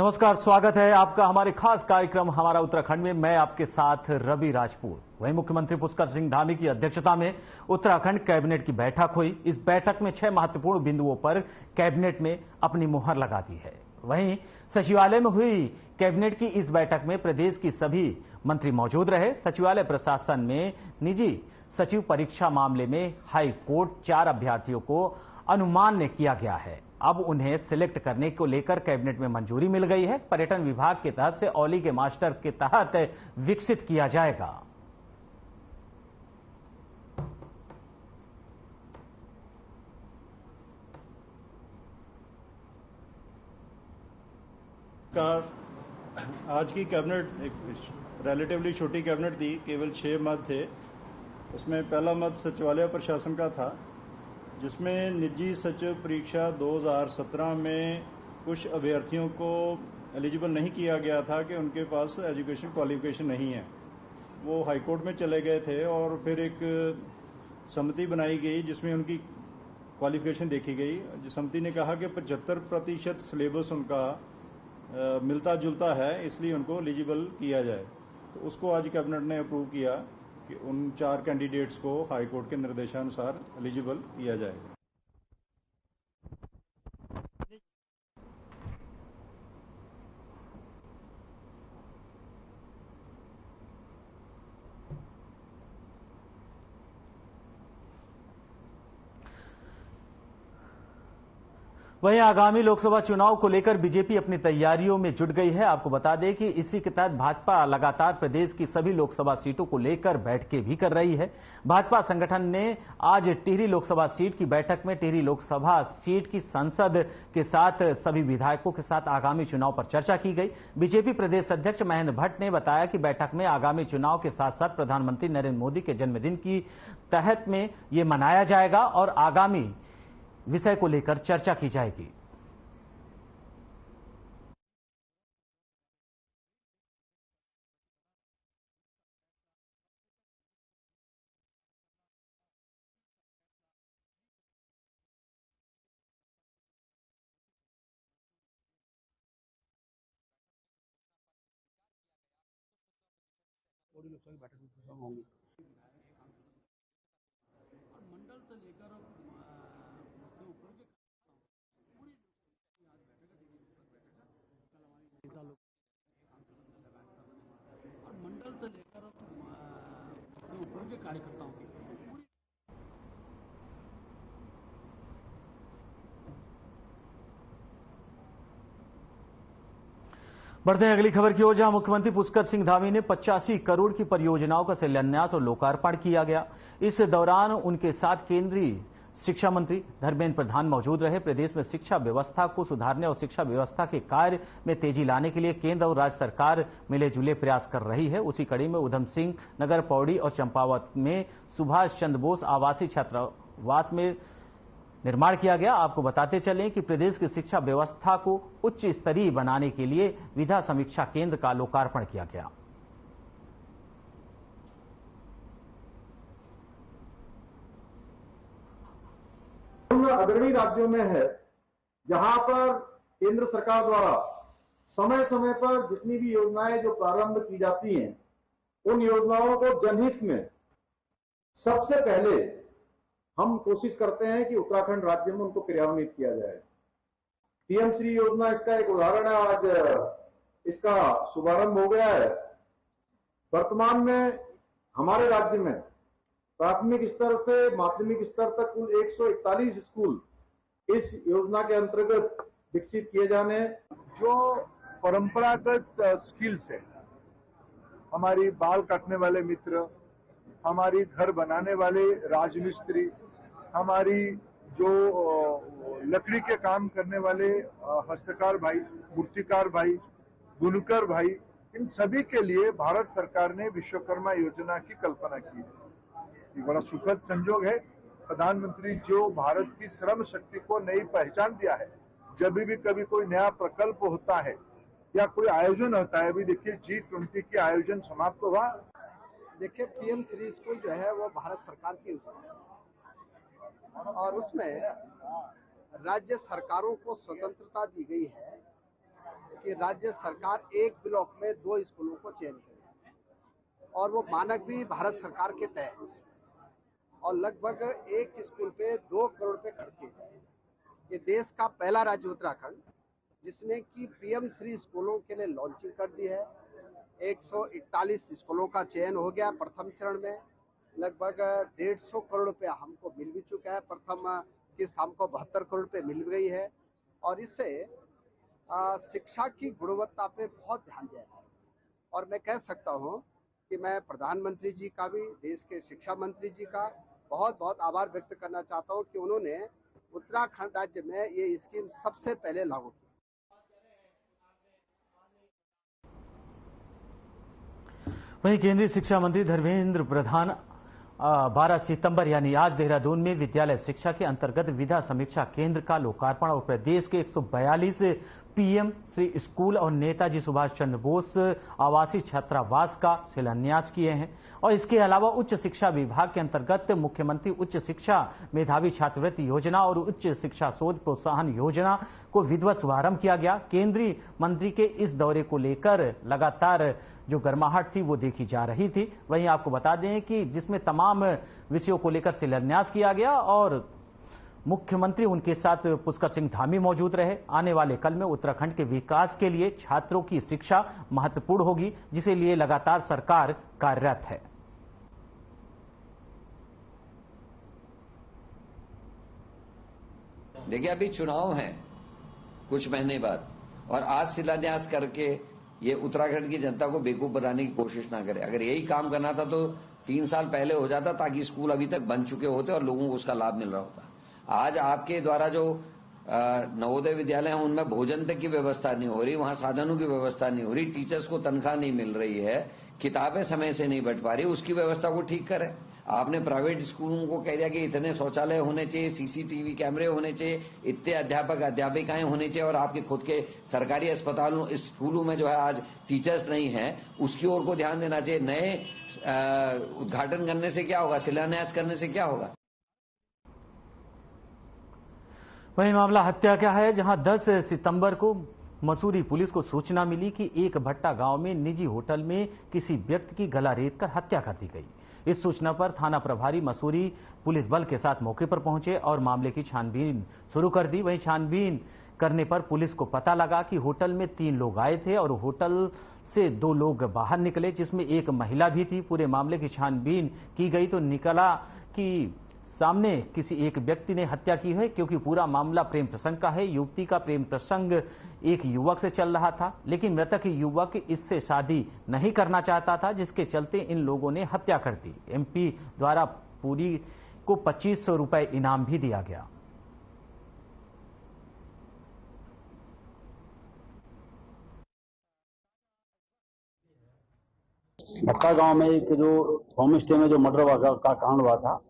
नमस्कार, स्वागत है आपका हमारे खास कार्यक्रम हमारा उत्तराखंड में। मैं आपके साथ रवि राजपूत। वहीं मुख्यमंत्री पुष्कर सिंह धामी की अध्यक्षता में उत्तराखंड कैबिनेट की बैठक हुई। इस बैठक में 6 महत्वपूर्ण बिंदुओं पर कैबिनेट में अपनी मुहर लगा दी है। वहीं सचिवालय में हुई कैबिनेट की इस बैठक में प्रदेश की सभी मंत्री मौजूद रहे। सचिवालय प्रशासन में निजी सचिव परीक्षा मामले में हाई कोर्ट 4 अभ्यर्थियों को अनुमान्य किया गया है। अब उन्हें सिलेक्ट करने को लेकर कैबिनेट में मंजूरी मिल गई है। पर्यटन विभाग के तहत से औली के मास्टर के तहत विकसित किया जाएगा। आज की कैबिनेट एक रिलेटिवली छोटी कैबिनेट थी, केवल 6 मत थे। उसमें पहला मत सचिवालय प्रशासन का था, जिसमें निजी सचिव परीक्षा 2017 में कुछ अभ्यर्थियों को एलिजिबल नहीं किया गया था कि उनके पास एजुकेशन क्वालिफिकेशन नहीं है। वो हाई कोर्ट में चले गए थे और फिर एक समिति बनाई गई जिसमें उनकी क्वालिफिकेशन देखी गई। समिति ने कहा कि 75% सिलेबस उनका मिलता जुलता है, इसलिए उनको एलिजिबल किया जाए। तो उसको आज कैबिनेट ने अप्रूव किया कि उन 4 कैंडिडेट्स को हाई कोर्ट के निर्देशानुसार एलिजिबल किया जाएगा। वहीं आगामी लोकसभा चुनाव को लेकर बीजेपी अपनी तैयारियों में जुट गई है। आपको बता दें कि इसी के तहत भाजपा लगातार प्रदेश की सभी लोकसभा सीटों को लेकर बैठकें भी कर रही है। भाजपा संगठन ने आज टिहरी लोकसभा सीट की बैठक में टिहरी लोकसभा सीट की सांसद के साथ सभी विधायकों के साथ आगामी चुनाव पर चर्चा की गई। बीजेपी प्रदेश अध्यक्ष महेंद्र भट्ट ने बताया कि बैठक में आगामी चुनाव के साथ साथ प्रधानमंत्री नरेंद्र मोदी के जन्मदिन की तहत में ये मनाया जाएगा और आगामी विषय को लेकर चर्चा की जाएगी। मंडल से लेकर उससे ऊपर के और मंडल से लेकर उससे ऊपर के कार्यकर्ताओं की बढ़ते हैं अगली खबर की ओर, जहां मुख्यमंत्री पुष्कर सिंह धामी ने 85 करोड़ की परियोजनाओं का शिलान्यास और लोकार्पण किया गया। इस दौरान उनके साथ केंद्रीय शिक्षा मंत्री धर्मेंद्र प्रधान मौजूद रहे। प्रदेश में शिक्षा व्यवस्था को सुधारने और शिक्षा व्यवस्था के कार्य में तेजी लाने के लिए केंद्र और राज्य सरकार मिले जुले प्रयास कर रही है। उसी कड़ी में उधम सिंह नगर, पौड़ी और चंपावत में सुभाष चंद्र बोस आवासीय छात्रावास में निर्माण किया गया। आपको बताते चलें कि प्रदेश की शिक्षा व्यवस्था को उच्च स्तरीय बनाने के लिए विधा समीक्षा केंद्र का लोकार्पण किया गया। उन अग्रणी राज्यों में है जहां पर केंद्र सरकार द्वारा समय समय पर जितनी भी योजनाएं जो प्रारंभ की जाती हैं, उन योजनाओं को जनहित में सबसे पहले हम कोशिश करते हैं कि उत्तराखंड राज्य में उनको क्रियान्वित किया जाए। पीएम श्री योजना इसका एक उदाहरण है। आज इसका शुभारंभ हो गया है। वर्तमान में हमारे राज्य में प्राथमिक स्तर से माध्यमिक स्तर तक कुल 141 स्कूल इस योजना के अंतर्गत विकसित किए जाने। जो परंपरागत स्किल्स है, हमारी बाल काटने वाले मित्र, हमारी घर बनाने वाले राजमिस्त्री, हमारी जो लकड़ी के काम करने वाले हस्तकार भाई, मूर्तिकार भाई, बुनकर भाई, इन सभी के लिए भारत सरकार ने विश्वकर्मा योजना की कल्पना की है। ये बड़ा सुखद संजोग है। प्रधानमंत्री जो भारत की श्रम शक्ति को नई पहचान दिया है, जब भी कभी कोई नया प्रकल्प होता है या कोई आयोजन होता है, अभी देखिए G20 के आयोजन समाप्त हुआ। देखिए, पीएम श्री स्कूल जो है वो भारत सरकार की योजना है और उसमें राज्य सरकारों को स्वतंत्रता दी गई है कि राज्य सरकार एक ब्लॉक में 2 स्कूलों को चयन करे और वो मानक भी भारत सरकार के तय है और लगभग एक स्कूल पे 2 करोड़ रुपए खर्च किए जाए। ये देश का पहला राज्य उत्तराखंड जिसने कि पीएम श्री स्कूलों के लिए लॉन्चिंग कर दी है। 141 स्कूलों का चयन हो गया प्रथम चरण में। लगभग 150 करोड़ रुपया हमको मिल भी चुका है। प्रथम किस्त हमको 72 करोड़ रुपये मिल गई है और इससे शिक्षा की गुणवत्ता पे बहुत ध्यान दिया है। और मैं कह सकता हूँ कि मैं प्रधानमंत्री जी का भी, देश के शिक्षा मंत्री जी का बहुत बहुत आभार व्यक्त करना चाहता हूँ कि उन्होंने उत्तराखंड राज्य में ये स्कीम सबसे पहले लागू की। वहीं केंद्रीय शिक्षा मंत्री धर्मेंद्र प्रधान 12 सितंबर यानी आज देहरादून में विद्यालय शिक्षा के अंतर्गत विधा समीक्षा केंद्र का लोकार्पण और प्रदेश के 142 पीएम श्री स्कूल और नेताजी सुभाष चंद्र बोस आवासीय छात्रावास का शिलान्यास किए हैं। और इसके अलावा उच्च शिक्षा विभाग के अंतर्गत मुख्यमंत्री उच्च शिक्षा मेधावी छात्रवृत्ति योजना और उच्च शिक्षा शोध प्रोत्साहन योजना को विधिवत शुभारंभ किया गया। केंद्रीय मंत्री के इस दौरे को लेकर लगातार जो गर्माहट थी वो देखी जा रही थी। वहीं आपको बता दें कि जिसमें तमाम विषयों को लेकर शिलान्यास किया गया और मुख्यमंत्री उनके साथ पुष्कर सिंह धामी मौजूद रहे। आने वाले कल में उत्तराखंड के विकास के लिए छात्रों की शिक्षा महत्वपूर्ण होगी, जिसे लिए लगातार सरकार कार्यरत है। देखिए, अभी चुनाव है कुछ महीने बाद और आज शिलान्यास करके ये उत्तराखंड की जनता को बेवकूफ बनाने की कोशिश ना करे। अगर यही काम करना था तो 3 साल पहले हो जाता, ताकि स्कूल अभी तक बन चुके होते और लोगों को उसका लाभ मिल रहा होता। आज आपके द्वारा जो नवोदय विद्यालय हैं उनमें भोजन तक की व्यवस्था नहीं हो रही, वहां साधनों की व्यवस्था नहीं हो रही, टीचर्स को तनख्वाह नहीं मिल रही है, किताबें समय से नहीं बंट पा रही, उसकी व्यवस्था को ठीक करें। आपने प्राइवेट स्कूलों को कह दिया कि इतने शौचालय होने चाहिए, सीसीटीवी कैमरे होने चाहिए, इतने अध्यापक अध्यापिकाएं होने चाहिए, और आपके खुद के सरकारी अस्पतालों स्कूलों में जो है आज टीचर्स नहीं है, उसकी ओर को ध्यान देना चाहिए। नए उद्घाटन करने से क्या होगा, शिलान्यास करने से क्या होगा। वही मामला हत्या का है, जहां 10 सितंबर को मसूरी पुलिस को सूचना मिली कि एक भट्टा गांव में निजी होटल में किसी व्यक्ति की गला रेतकर हत्या कर दी गई। इस सूचना पर थाना प्रभारी मसूरी पुलिस बल के साथ मौके पर पहुंचे और मामले की छानबीन शुरू कर दी। वहीं छानबीन करने पर पुलिस को पता लगा कि होटल में 3 लोग आए थे और होटल से 2 लोग बाहर निकले, जिसमें एक महिला भी थी। पूरे मामले की छानबीन की गई तो निकला कि सामने किसी एक व्यक्ति ने हत्या की है, क्योंकि पूरा मामला प्रेम प्रसंग का है। युवती का प्रेम प्रसंग एक युवक से चल रहा था, लेकिन मृतक युवक इससे शादी नहीं करना चाहता था, जिसके चलते इन लोगों ने हत्या कर दी। एमपी द्वारा पूरी को 2500 रुपए इनाम भी दिया गया। भट्टा गांव में एक जो होम स्टे में जो मर्डर का कांड हुआ था,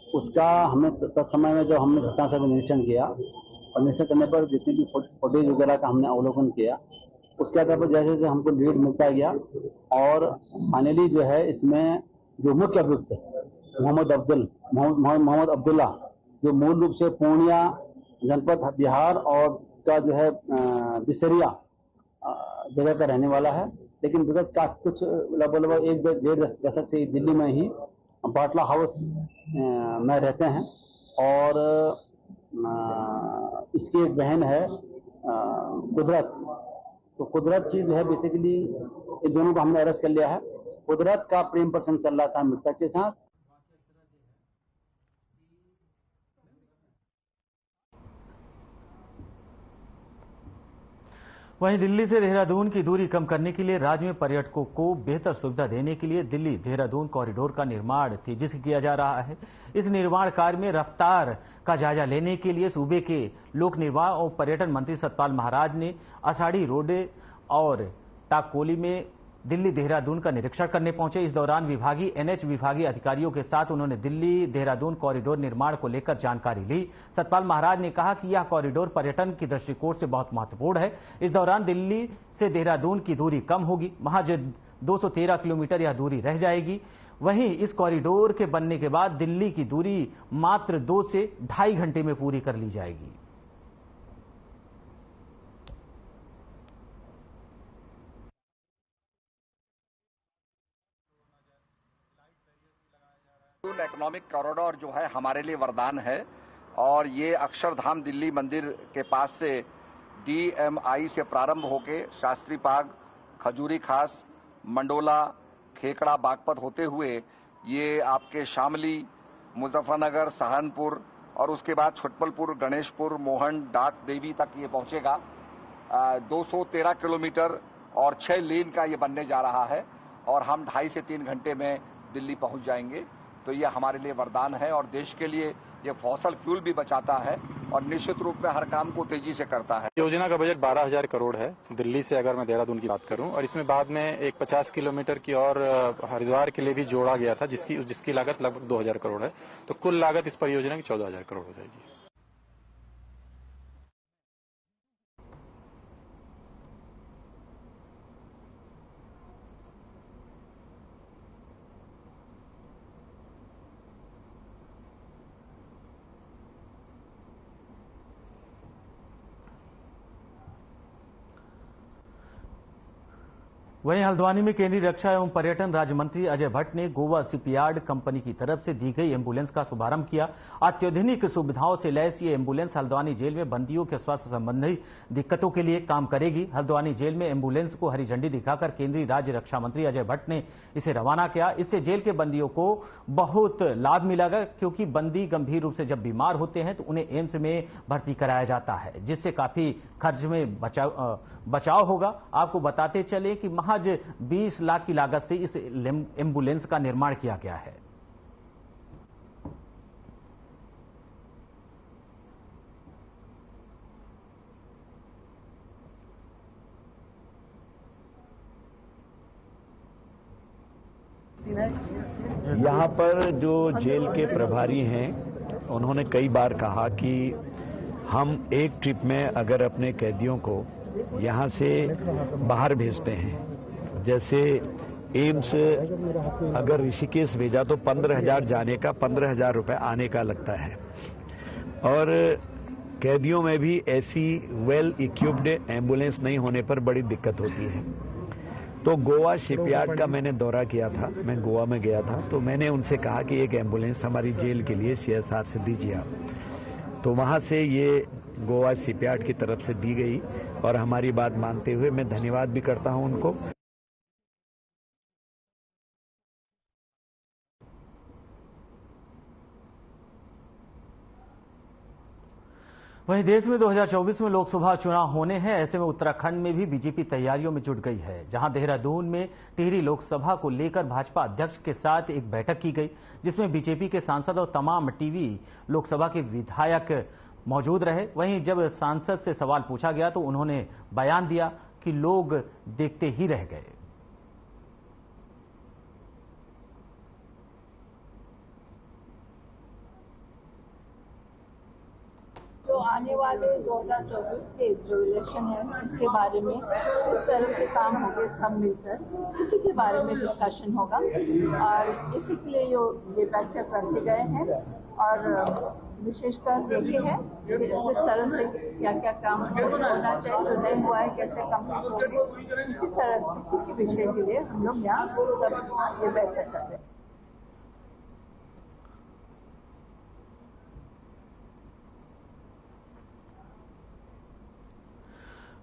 उसका हमने तत्समय में जो हमने घटनास्थल का निरीक्षण किया और निरीक्षण करने पर जितनी भी फुटेज वगैरह का हमने अवलोकन किया, उसके आधार पर जैसे जैसे हमको लीड मिलता गया और फाइनली जो है इसमें जो मुख्य अभियुक्त मोहम्मद अब्दुल्ला, जो मूल रूप से पूर्णिया जनपद बिहार और का जो है बिसरिया जगह का रहने वाला है, लेकिन विगत का कुछ लगभग 1-1.5 दशक से दिल्ली में ही बाटला हाउस में रहते हैं। और इसकी एक बहन है कुदरत। तो कुदरत की जो है बेसिकली इन दोनों को हमने अरेस्ट कर लिया है। कुदरत का प्रेम प्रसंग चल रहा था मृतक के साथ। वहीं दिल्ली से देहरादून की दूरी कम करने के लिए राज्य में पर्यटकों को बेहतर सुविधा देने के लिए दिल्ली देहरादून कॉरिडोर का निर्माण तेजी से किया जा रहा है। इस निर्माण कार्य में रफ्तार का जायजा लेने के लिए सूबे के लोक निर्माण और पर्यटन मंत्री सतपाल महाराज ने आषाढ़ी रोड और टाकोली में दिल्ली देहरादून का निरीक्षण करने पहुंचे। इस दौरान एनएच विभागीय अधिकारियों के साथ उन्होंने दिल्ली देहरादून कॉरिडोर निर्माण को लेकर जानकारी ली। सतपाल महाराज ने कहा कि यह कॉरिडोर पर्यटन की दृष्टिकोण से बहुत महत्वपूर्ण है। इस दौरान दिल्ली से देहरादून की दूरी कम होगी, महज 213 किलोमीटर यह दूरी रह जाएगी। वहीं इस कॉरिडोर के बनने के बाद दिल्ली की दूरी मात्र 2 से 2.5 घंटे में पूरी कर ली जाएगी। इकोनॉमिक कॉरिडोर जो है हमारे लिए वरदान है और ये अक्षरधाम दिल्ली मंदिर के पास से DMI से प्रारंभ होके शास्त्री बाग, खजूरी खास, मंडोला, खेकड़ा, बागपत होते हुए ये आपके शामली, मुजफ्फरनगर, सहारनपुर और उसके बाद छुटपलपुर, गणेशपुर, मोहन, डाक देवी तक ये पहुंचेगा। 213 किलोमीटर और 6 लेन का ये बनने जा रहा है और हम 2.5 से 3 घंटे में दिल्ली पहुंच जाएंगे। तो ये हमारे लिए वरदान है और देश के लिए ये फॉसल फ्यूल भी बचाता है और निश्चित रूप में हर काम को तेजी से करता है। योजना का बजट 12,000 करोड़ है दिल्ली से, अगर मैं देहरादून की बात करूं, और इसमें बाद में एक 50 किलोमीटर की और हरिद्वार के लिए भी जोड़ा गया था जिसकी लागत लगभग 2,000 करोड़ है। तो कुल लागत इस परियोजना की 14,000 करोड़ हो जाएगी। वहीं हल्द्वानी में केंद्रीय रक्षा एवं पर्यटन राज्य मंत्री अजय भट्ट ने गोवा शिपयार्ड कंपनी की तरफ से दी गई एम्बुलेंस का शुभारंभ किया। अत्याधुनिक सुविधाओं से लैस ये एम्बुलेंस हल्द्वानी जेल में बंदियों के स्वास्थ्य संबंधी दिक्कतों के लिए काम करेगी। हल्द्वानी जेल में एम्बुलेंस को हरी झंडी दिखाकर केंद्रीय राज्य रक्षा मंत्री अजय भट्ट ने इसे रवाना किया। इससे जेल के बंदियों को बहुत लाभ मिलेगा, क्योंकि बंदी गंभीर रूप से जब बीमार होते हैं तो उन्हें एम्स में भर्ती कराया जाता है, जिससे काफी खर्च में बचाव होगा। आपको बताते चले कि महज 20 लाख की लागत से इस एम्बुलेंस का निर्माण किया गया है। यहाँ पर जो जेल के प्रभारी हैं उन्होंने कई बार कहा कि हम एक ट्रिप में अगर अपने कैदियों को यहाँ से बाहर भेजते हैं, जैसे एम्स अगर ऋषिकेश भेजा तो 15,000 जाने का, 15,000 रुपये आने का लगता है, और कैदियों में भी ऐसी वेल इक्विप्ड एम्बुलेंस नहीं होने पर बड़ी दिक्कत होती है। तो गोवा शिपयार्ड का मैंने दौरा किया था, मैं गोवा में गया था, तो मैंने उनसे कहा कि एक एम्बुलेंस हमारी जेल के लिए CSR से दीजिए आप। तो वहाँ से ये गोवा शिपयार्ड की तरफ से दी गई और हमारी बात मानते हुए मैं धन्यवाद भी करता हूँ उनको। वहीं देश में 2024 में लोकसभा चुनाव होने हैं। ऐसे में उत्तराखंड में भी बीजेपी तैयारियों में जुट गई है, जहां देहरादून में टिहरी लोकसभा को लेकर भाजपा अध्यक्ष के साथ एक बैठक की गई, जिसमें बीजेपी के सांसद और तमाम टीवी लोकसभा के विधायक मौजूद रहे। वहीं जब सांसद से सवाल पूछा गया तो उन्होंने बयान दिया कि लोग देखते ही रह गए। जो आने वाले 2024 के जो इलेक्शन है उसके बारे में किस तरह से काम होंगे, सब मिलकर इसी के बारे में डिस्कशन होगा और इसी के लिए ये बैठक रखे गए हैं और विशेषकर देखे हैं किस तरह से क्या क्या काम होना चाहिए, जो नहीं हुआ है कैसे कंप्लीट होंगे, इसी तरह इसी के विषय के लिए हम लोग यहाँ सब ये बैठक कर रहे हैं।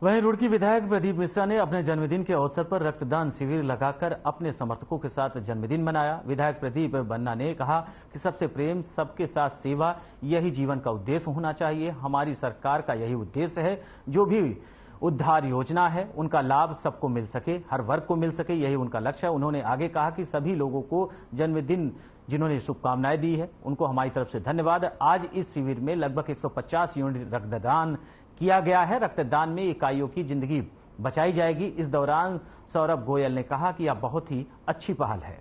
वहीं रुड़की विधायक प्रदीप मिश्रा ने अपने जन्मदिन के अवसर पर रक्तदान शिविर लगाकर अपने समर्थकों के साथ जन्मदिन मनाया। विधायक प्रदीप बन्ना ने कहा कि सबसे प्रेम, सबके साथ सेवा, यही जीवन का उद्देश्य होना चाहिए। हमारी सरकार का यही उद्देश्य है, जो भी उद्धार योजना है उनका लाभ सबको मिल सके, हर वर्ग को मिल सके, यही उनका लक्ष्य है। उन्होंने आगे कहा कि सभी लोगों को जन्मदिन जिन्होंने शुभकामनाएं दी है उनको हमारी तरफ से धन्यवाद। आज इस शिविर में लगभग 150 यूनिट रक्तदान किया गया है। रक्तदान में इकाइयों की जिंदगी बचाई जाएगी। इस दौरान सौरभ गोयल ने कहा कि यह बहुत ही अच्छी पहल है।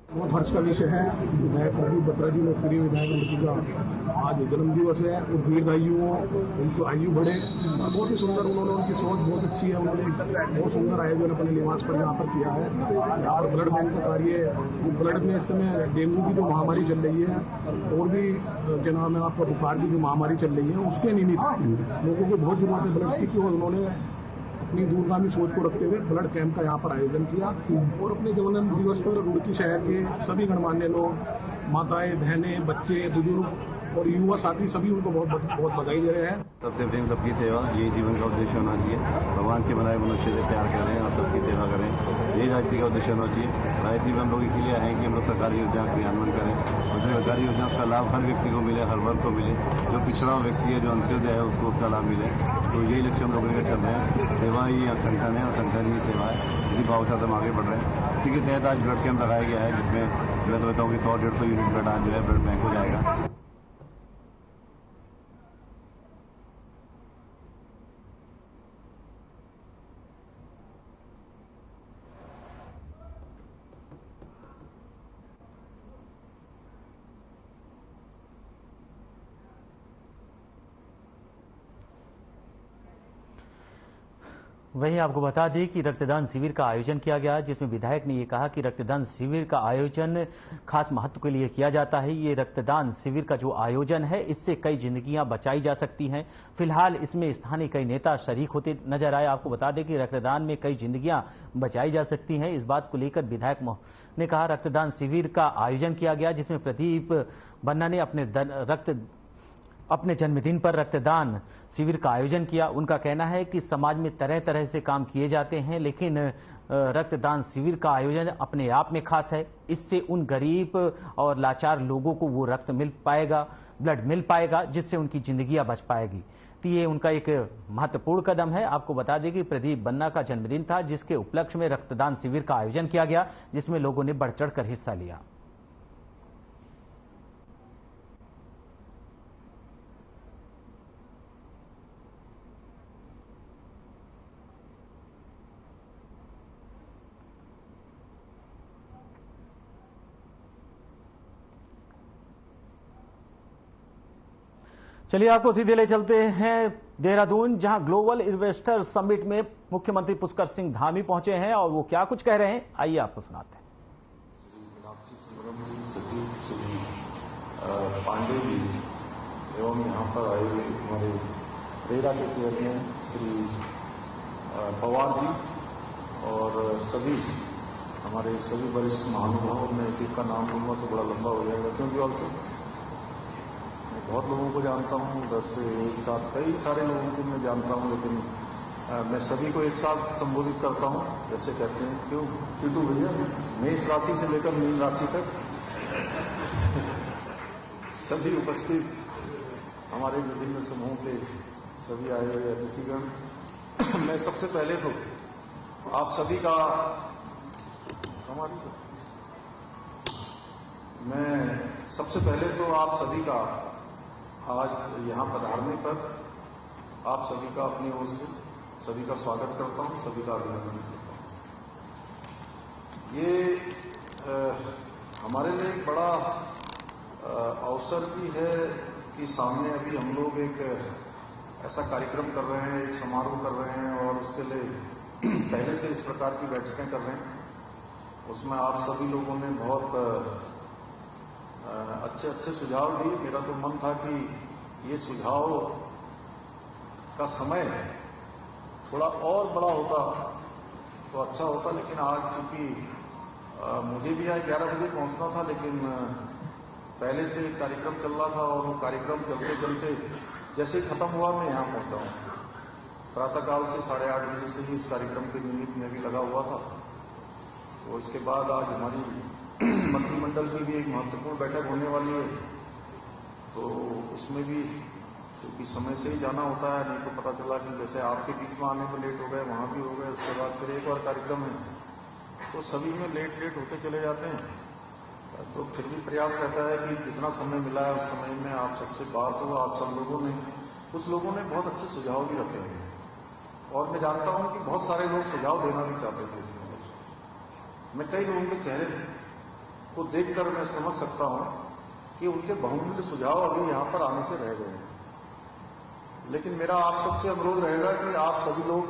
बहुत हर्ष का विषय है। विधायक प्रदीप बत्रा जी लोकप्रिय विधायक लड़की का आज जन्म दिवस है। वो दीर्घायु हो, उनको आयु बढ़े और बहुत ही सुंदर उन्होंने, उनकी सोच बहुत अच्छी है। उन्होंने बहुत सुंदर आयोजन अपने निवास पर यहाँ पर किया है। यहाँ पर ब्लड बैंक का कार्य, ब्लड में इस समय डेंगू की जो महामारी चल रही है और भी क्या नाम है आपका बुखार की जो महामारी चल रही है, उसके निमित्त लोगों को बहुत जरूरत है ब्लड की। और उन्होंने अपनी दूरगामी सोच को रखते हुए ब्लड कैंप का यहाँ पर आयोजन किया और अपने जन्म दिवस पर रुड़की शहर के सभी गणमान्य लोग, माताएं, बहनें, बच्चे, बुजुर्ग और युवा साथी सभी उनको बहुत बहुत बधाई दे रहे हैं। सबसे प्रेम सबकी सेवा, यही जीवन का उद्देश्य होना चाहिए। भगवान के बनाए मनुष्य से प्यार करें और सबकी सेवा करें, यही राजनीति का उद्देश्य होना चाहिए। राजनीति में हम लोग इसीलिए आए कि हम लोग सरकारी योजना का क्रियान्वयन करें और जो सरकारी योजना उसका लाभ हर व्यक्ति को मिले, हर वर्ग को मिले। जो पिछड़ा व्यक्ति है, जो अंत्योदय है, उसको उसका लाभ मिले। तो यही लक्ष्य हम लोग लेकर चल रहे हैं। सेवा ही संगठन है और संगठन ही सेवा है। इसी भाव से हम आगे बढ़ रहे हैं। इसी के तहत आज ब्लड कैंप लगाया गया है, जिसमें मैं समझता हूँ कि 100-150 यूनिट ब्लड आज जो है ब्लड बैंक हो जाएगा। वहीं आपको बता दें कि रक्तदान शिविर का आयोजन किया गया, जिसमें विधायक ने ये कहा कि रक्तदान शिविर का आयोजन खास महत्व के लिए किया जाता है। ये रक्तदान शिविर का जो आयोजन है, इससे कई जिंदगियां बचाई जा सकती हैं। फिलहाल इसमें स्थानीय कई नेता शरीक होते नजर आए। आपको बता दें कि रक्तदान में कई जिंदगियां बचाई जा सकती हैं। इस बात को लेकर विधायक ने कहा रक्तदान शिविर का आयोजन किया गया, जिसमें प्रदीप बन्ना ने अपने जन्मदिन पर रक्तदान शिविर का आयोजन किया। उनका कहना है कि समाज में तरह तरह से काम किए जाते हैं, लेकिन रक्तदान शिविर का आयोजन अपने आप में खास है। इससे उन गरीब और लाचार लोगों को वो रक्त मिल पाएगा, ब्लड मिल पाएगा, जिससे उनकी जिंदगियां बच पाएगी। तो ये उनका एक महत्वपूर्ण कदम है। आपको बता दें कि प्रदीप बन्ना का जन्मदिन था, जिसके उपलक्ष्य में रक्तदान शिविर का आयोजन किया गया, जिसमें लोगों ने बढ़ चढ़ कर हिस्सा लिया। चलिए आपको सीधे ले चलते हैं देहरादून, जहां ग्लोबल इन्वेस्टर समिट में मुख्यमंत्री पुष्कर सिंह धामी पहुंचे हैं और वो क्या कुछ कह रहे हैं, आइए आपको सुनाते हैं। सचिव श्री पांडे जी एवं यहाँ पर आए हुए हमारे रेरा के चेयरमैन श्री पवार जी और सभी हमारे सभी वरिष्ठ महानुभावों, मैं एक का नाम लूंगा तो बड़ा लंबा हो जाएगा, क्योंकि ऑल्सो बहुत लोगों को जानता हूँ, 10 से एक साथ कई सारे लोगों को मैं जानता हूँ, लेकिन मैं सभी को एक साथ संबोधित करता हूँ। जैसे कहते हैं क्यों टीटू भैया, मेष राशि से लेकर मीन राशि तक सभी उपस्थित हमारे विभिन्न समूह के सभी आए हुए अतिथिगण, मैं सबसे पहले तो आप सभी का आप सभी का आज यहाँ पधारने पर आप सभी का अपनी ओर से सभी का स्वागत करता हूँ, सभी का अभिनंदन करता हूँ। ये हमारे लिए एक बड़ा अवसर भी है कि सामने अभी हम लोग एक ऐसा कार्यक्रम कर रहे हैं, एक समारोह कर रहे हैं और उसके लिए पहले से इस प्रकार की बैठकें कर रहे हैं। उसमें आप सभी लोगों ने बहुत अच्छे सुझाव दिए। मेरा तो मन था कि ये सुझाव का समय थोड़ा और बड़ा होता तो अच्छा होता, लेकिन आज चूंकि मुझे भी आज 11 बजे पहुंचना था, लेकिन पहले से कार्यक्रम चल रहा था और वो कार्यक्रम चलते चलते जैसे खत्म हुआ मैं यहाँ पहुंचा हूँ। प्रातःकाल से 8:30 बजे से ही उस कार्यक्रम के निमित्त में भी लगा हुआ था। तो इसके बाद आज हमारी मंत्रिमंडल की भी एक महत्वपूर्ण बैठक होने वाली है, तो उसमें भी क्योंकि समय से ही जाना होता है, नहीं तो पता चला कि जैसे आपके बीच में आने में लेट हो गए, वहाँ भी हो गए, उसके बाद फिर एक और कार्यक्रम है, तो सभी में लेट होते चले जाते हैं। तो फिर भी प्रयास रहता है कि जितना समय मिला है उस समय में आप सबसे बात हो। आप सब लोगों ने, कुछ लोगों ने बहुत अच्छे सुझाव भी रखे हैं और मैं जानता हूँ कि बहुत सारे लोग सुझाव देना भी चाहते थे इसमें। मैं कई लोगों के चेहरे को देखकर मैं समझ सकता हूं कि उनके बहुमूल्य सुझाव अभी यहां पर आने से रह गए हैं। लेकिन मेरा आप सबसे अनुरोध रहेगा कि आप सभी लोग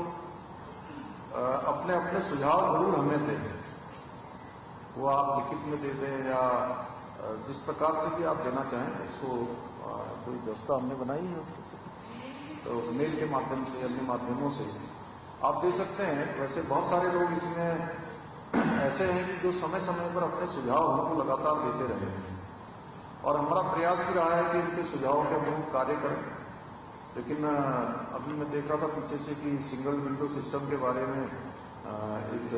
अपने अपने सुझाव जरूर हमें दें, वो आप लिखित में दे दें या जिस प्रकार से भी आप देना चाहें उसको कोई व्यवस्था हमने बनाई है, तो मेल के माध्यम से अन्य माध्यमों से आप दे सकते हैं। वैसे बहुत सारे लोग इसमें ऐसे हैं कि जो समय समय पर अपने सुझाव हमको लगातार देते रहे हैं और हमारा प्रयास भी रहा है कि इनके सुझावों के अनुरूप कार्य करें। लेकिन अभी मैं देख रहा था पीछे से कि सिंगल विंडो सिस्टम के बारे में एक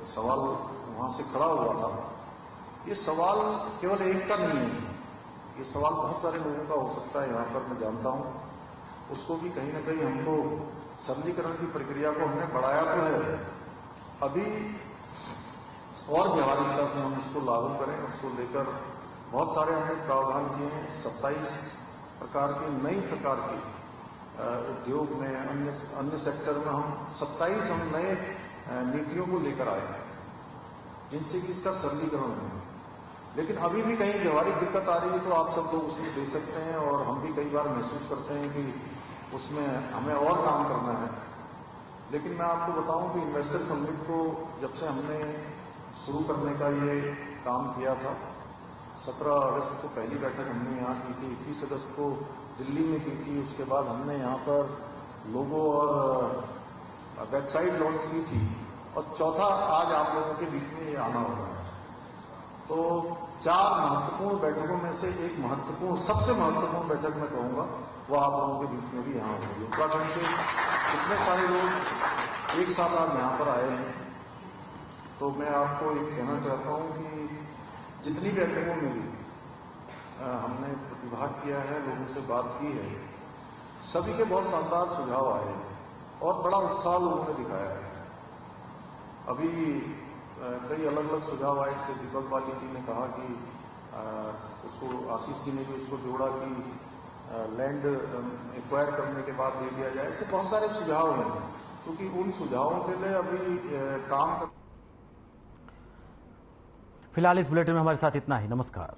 सवाल वहां से खड़ा हुआ था। ये सवाल केवल एक का नहीं है, ये सवाल बहुत सारे लोगों का हो सकता है, यहाँ पर मैं जानता हूँ। उसको भी कहीं ना कहीं हमको सरलीकरण की प्रक्रिया को हमने बढ़ाया तो है, अभी और व्यावहारिकता से हम उसको लागू करें, उसको लेकर बहुत सारे हमने प्रावधान किए हैं। 27 प्रकार की नई प्रकार की उद्योग में अन्य सेक्टर में हम 27 हम नए नीतियों को लेकर आए हैं जिनसे कि इसका सरलीकरण है। लेकिन अभी भी कहीं व्यवहारिक दिक्कत आ रही है तो आप सब लोग उसमें दे सकते हैं और हम भी कई बार महसूस करते हैं कि उसमें हमें और काम करना है। लेकिन मैं आपको बताऊं कि इन्वेस्टर समिट को जब से हमने शुरू करने का ये काम किया था, 17 अगस्त को पहली बैठक हमने यहाँ की थी, 21 अगस्त को दिल्ली में की थी, उसके बाद हमने यहाँ पर लोगो और वेबसाइट लॉन्च की थी और चौथा आज आप लोगों के बीच में ये आना हो रहा है। तो 4 महत्वपूर्ण बैठकों में से एक महत्वपूर्ण, सबसे महत्वपूर्ण बैठक मैं कहूंगा वो आप लोगों के बीच में भी यहाँ होगी। उत्तराखंड से इतने सारे लोग एक साथ आज यहाँ पर आए हैं, तो मैं आपको एक कहना चाहता हूँ कि जितनी बैठकों में भी हमने प्रतिभाग किया है, लोगों से बात की है, सभी के बहुत शानदार सुझाव आए हैं और बड़ा उत्साह लोगों ने दिखाया है। अभी कई अलग अलग सुझाव आए, जैसे दीपक बाली जी ने कहा कि उसको आशीष जी ने भी उसको जोड़ा कि लैंड एक्वायर करने के बाद दे दिया जाए। ऐसे बहुत सारे सुझाव हैं, क्योंकि उन सुझावों के लिए अभी काम फिलहाल इस बुलेटिन में हमारे साथ इतना ही। नमस्कार।